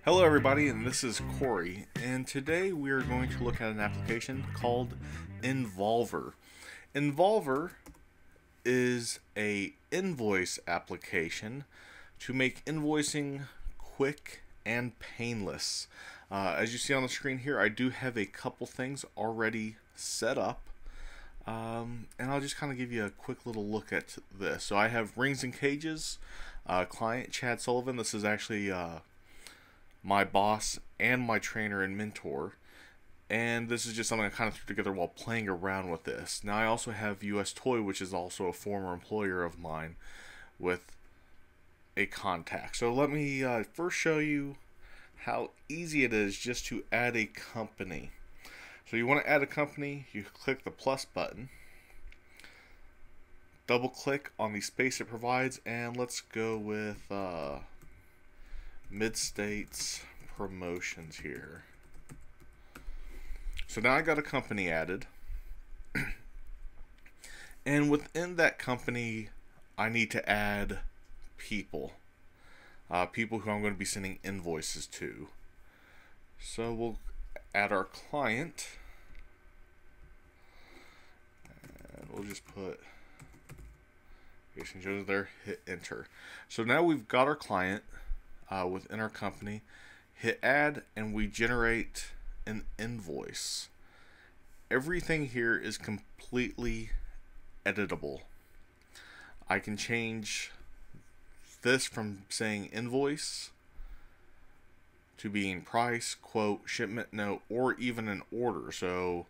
Hello everybody, and this is Corey, and today we are going to look at an application called Involer. Involer is a invoice application to make invoicing quick and painless. As you see on the screen here, I do have a couple things already set up, and I'll just kind of give you a quick little look at this. So I have Rings and Cages, client Chad Sullivan. This is actually my boss and my trainer and mentor, and this is just something I kind of threw together while playing around with this. Now I also have US Toy, which is also a former employer of mine, with a contact. So let me first show you how easy it is just to add a company. So you want to add a company, you click the plus button, double click on the space it provides, and let's go with Mid-States Promotions here. So now I got a company added, and within that company I need to add people who I'm going to be sending invoices to. So we'll add our client, and we'll just put Jason Jones there, hit enter. So now we've got our client within our company. Hit add, and we generate an invoice. Everything here is completely editable. I can change this from saying invoice to being price, quote, shipment note, or even an order. So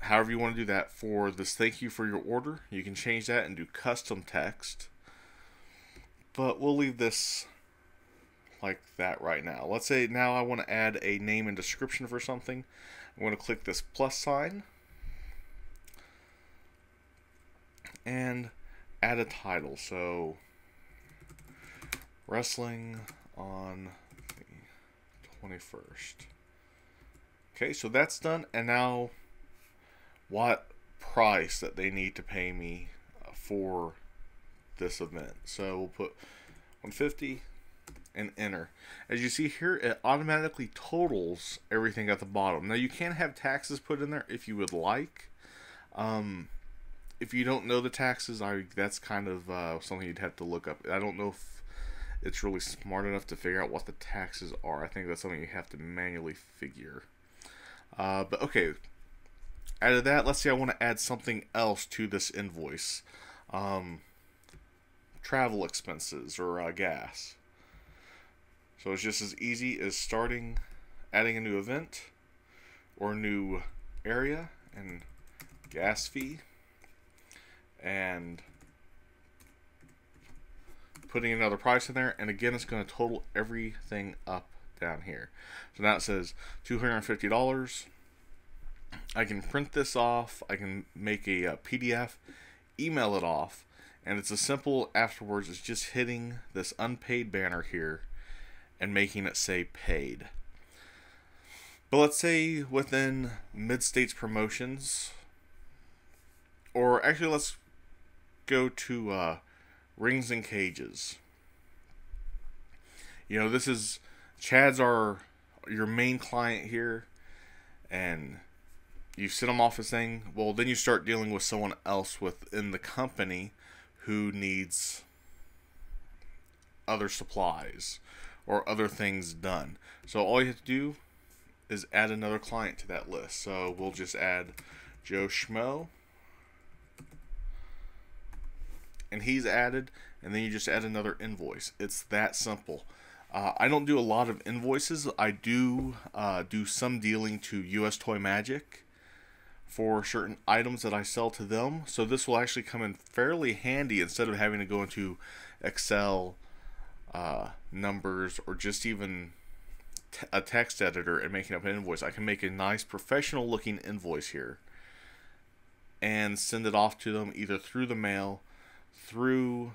however you want to do that. For this thank you for your order, you can change that and do custom text, but we'll leave this like that right now. Let's say now I want to add a name and description for something. I'm going to click this plus sign and add a title. So wrestling on the 21st. Okay, so that's done, and now what price that they need to pay me for this event. So we'll put 150 and enter. As you see here, it automatically totals everything at the bottom. Now you can have taxes put in there if you would like. If you don't know the taxes, that's kind of something you'd have to look up. I don't know if it's really smart enough to figure out what the taxes are. I think that's something you have to manually figure. But okay, out of that, let's say I want to add something else to this invoice. Travel expenses or gas. So it's just as easy as adding a new event or a new area and gas fee, and putting another price in there, and again it's going to total everything up down here. So now it says $250. I can print this off, I can make a PDF, email it off, and it's as simple afterwards as just hitting this unpaid banner here and making it say paid. But let's say within Mid-States Promotions, or actually let's go to Rings and Cages. You know, this is Chad's your main client here, and you send them off a thing. Well, then you start dealing with someone else within the company who needs other supplies or other things done. So all you have to do is add another client to that list. So we'll just add Joe Schmo, and he's added, and then you just add another invoice. It's that simple. I don't do a lot of invoices. I do do some dealing to US Toy Magic for certain items that I sell to them. So this will actually come in fairly handy instead of having to go into Excel, numbers, or just even a text editor and making up an invoice. I can make a nice professional looking invoice here and send it off to them either through the mail, through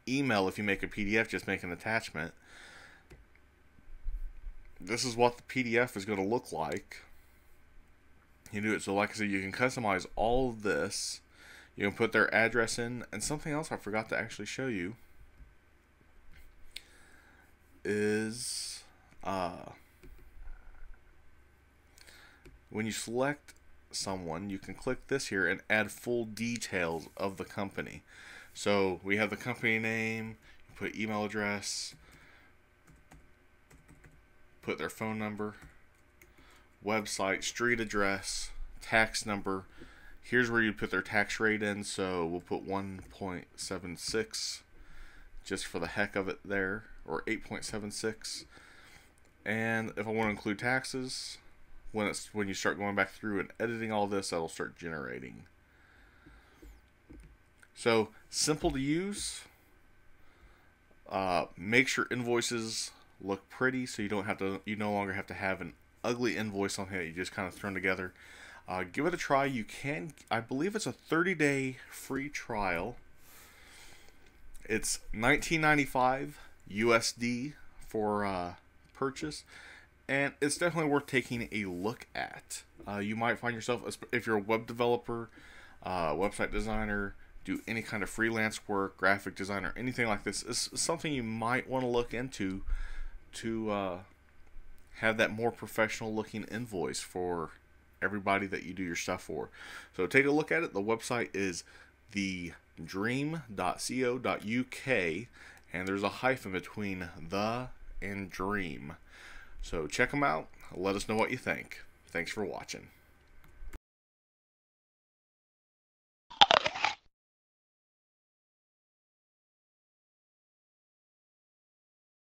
email. If you make a PDF, just make an attachment. This is what the PDF is going to look like. You do it. So like I said, you can customize all of this. You can put their address in, and something else I forgot to actually show you is when you select someone, you can click this here and add full details of the company. So we have the company name, you put email address, put their phone number, website, street address, tax number. Here's where you put their tax rate in, so we'll put 1.76 just for the heck of it there, or 8.76. And if I want to include taxes, when you start going back through and editing all this, that'll start generating. So simple to use. Make sure invoices look pretty, so you no longer have to have an ugly invoice on here that you just kind of thrown together. Give it a try. You can, I believe it's a 30-day free trial. It's $19.95 USD for purchase, and it's definitely worth taking a look at. You might find yourself, if you're a web developer, website designer, do any kind of freelance work, graphic designer, anything like this, it's something you might want to look into to have that more professional looking invoice for everybody that you do your stuff for. So take a look at it. The website is thedream.co.uk, and there's a hyphen between the and dream. So check them out. Let us know what you think. Thanks for watching.